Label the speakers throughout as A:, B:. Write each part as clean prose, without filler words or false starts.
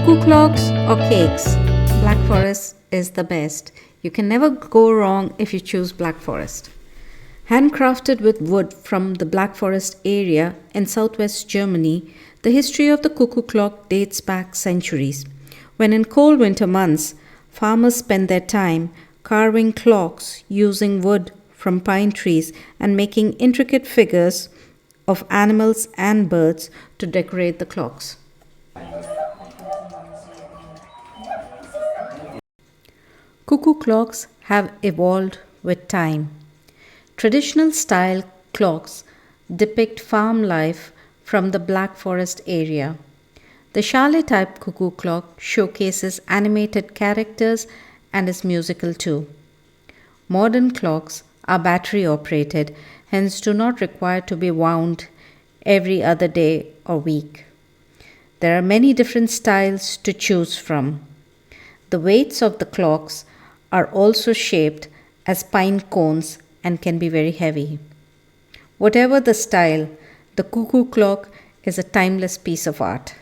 A: Cuckoo clocks or cakes, Black Forest is the best. You can never go wrong if you choose Black Forest. Handcrafted with wood from the Black Forest area in southwest Germany, the history of the cuckoo clock dates back centuries. When in cold winter months, farmers spend their time carving clocks using wood from pine trees and making intricate figures of animals and birds to decorate the clocks. Cuckoo clocks have evolved with time. Traditional style clocks depict farm life from the Black Forest area. The chalet type cuckoo clock showcases animated characters and is musical too. Modern clocks are battery operated, hence do not require to be wound every other day or week. There are many different styles to choose from. The weights of the clocks are also shaped as pine cones and can be very heavy. Whatever the style, the cuckoo clock is a timeless piece of art.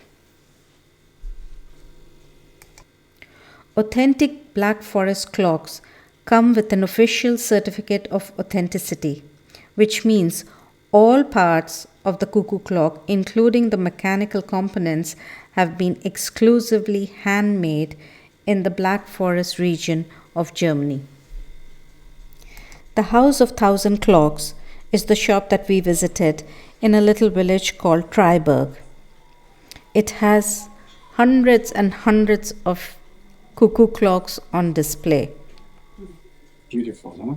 A: Authentic Black Forest clocks come with an official certificate of authenticity, which means all parts of the cuckoo clock, including the mechanical components, have been exclusively handmade in the Black Forest region of Germany. The House of Thousand Clocks is the shop that we visited in a little village called Triberg. It has hundreds and hundreds of cuckoo clocks on display.
B: Beautiful, huh?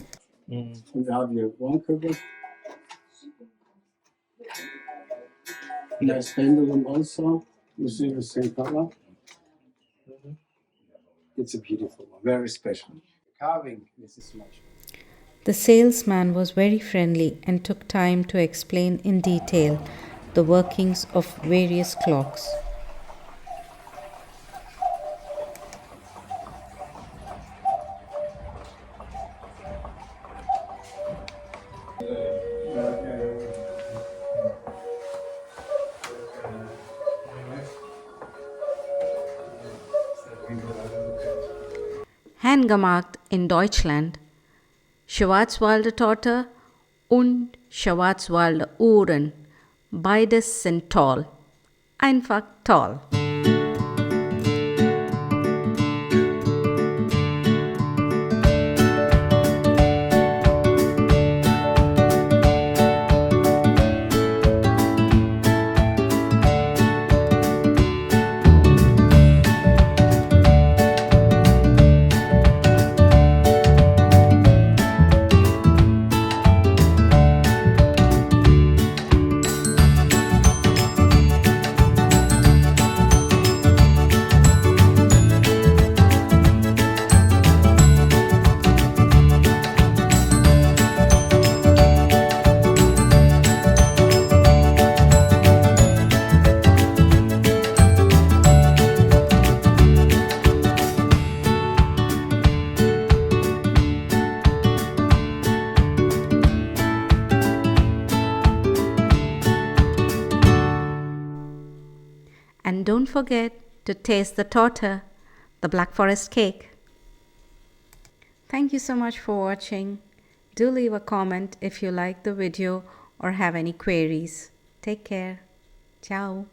B: And you have your one cuckoo. Nice pendulum also. You see the same color. It's a beautiful one, very special. Carving, this is much.
A: The salesman was very friendly and took time to explain in detail the workings of various clocks. Handgemacht in Deutschland, Schwarzwälder Torte und Schwarzwälder Uhren. Beides sind toll. Einfach toll. And don't forget to taste the torte, the Black Forest cake. Thank you so much for watching. Do leave a comment if you like the video or have any queries. Take care. Ciao.